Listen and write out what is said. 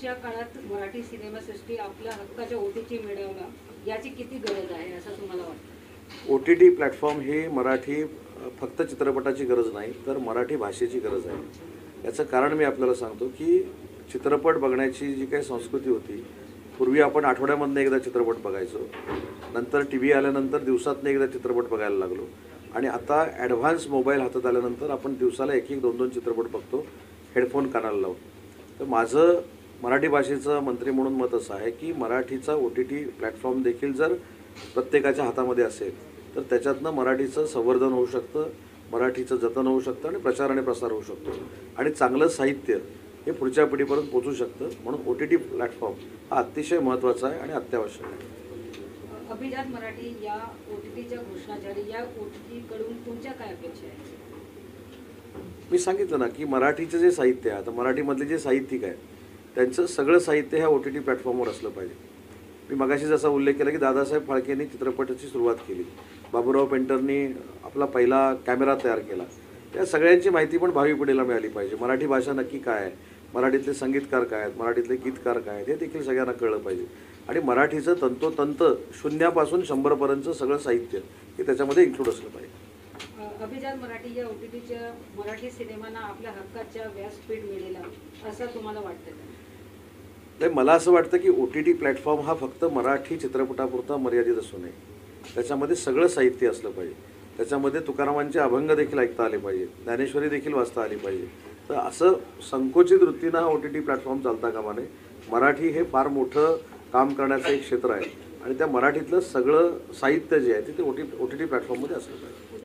आजच्या काळात मराठी सिनेमासृष्टी आपल्या हक्काच्या OTT मिळवणं याची किती गरज आहे असं तुम्हाला वाटतं? OTT प्लॅटफॉर्म ही मराठी फक्त चित्रपटाची गरज नाही तर मराठी भाषेची गरज आहे। याचं कारण मी आपल्याला सांगतो की चित्रपट बघण्याची जी काही संस्कृती होती, पूर्वी आपण आठवड्यामधनं एकदा चित्रपट बघायचो, नंतर TV आल्यानंतर दिवसातनं एकदा चित्रपट बघायला लागलो आणि आता ॲडव्हान्स मोबाईल हातात आल्यानंतर आपण दिवसाला एक एक दोन दोन चित्रपट बघतो हेडफोन कानाला लावून। तर माझं मराठी भाषेचं मंत्री म्हणून मत असं आहे की मराठीचा OTT प्लॅटफॉर्म देखील जर प्रत्येकाच्या हातामध्ये असेल तर त्याच्यातनं मराठीचं संवर्धन होऊ शकतं, मराठीचं जतन होऊ शकतं आणि प्रचार आणि प्रसार होऊ शकतो आणि चांगलं साहित्य हे पुढच्या पिढीपर्यंत पोहोचू शकतं। म्हणून OTT प्लॅटफॉर्म हा अतिशय महत्त्वाचा आहे आणि अत्यावश्यक आहे। अभिजात मराठी या OTTच्या घोषणा झाली, या OTT कडून तुमच्या काय अपेक्षा आहेत? मी सांगितलं ना की मराठीचं जे साहित्य आहे, आता मराठीमधले जे साहित्यिक आहेत त्यांचं सगळं साहित्य ह्या OTT प्लॅटफॉर्मवर असलं पाहिजे। मी मगाशी जसा उल्लेख केला की दादासाहेब फाळकेंनी चित्रपटाची सुरुवात केली, बाबूराव पेंटरनी आपला पहिला कॅमेरा तयार केला, त्या सगळ्यांची माहिती पण भावी पिढीला मिळाली पाहिजे। मराठी भाषा नक्की काय आहे, मराठीतले संगीतकार काय आहेत, मराठीतले गीतकार काय आहेत हे देखील सगळ्यांना कळलं पाहिजे आणि मराठीचं तंतोतंत शून्यापासून 100पर्यंतचं सगळं साहित्य हे त्याच्यामध्ये इन्क्लूड असलं पाहिजे। अभिजात मराठी या OTTच्या मराठी सिनेमांना आपल्या हक्काच्या व्यासपीठ मिळेल असं तुम्हाला वाटतं का? नाही, मला असं वाटतं की OTT प्लॅटफॉर्म हा फक्त मराठी चित्रपटापुरता मर्यादित असू नये, त्याच्यामध्ये सगळं साहित्य असलं पाहिजे, त्याच्यामध्ये तुकारामांचे अभंग देखील ऐकता आले पाहिजे, ज्ञानेश्वरी देखील वाचता आली पाहिजे। तर असं संकोचित वृत्तीनं हा OTT प्लॅटफॉर्म चालता कामा नये। मराठी हे फार मोठं काम करण्याचं एक क्षेत्र आहे आणि त्या मराठीतलं सगळं साहित्य जे आहे ते OTT प्लॅटफॉर्ममध्ये असलं पाहिजे।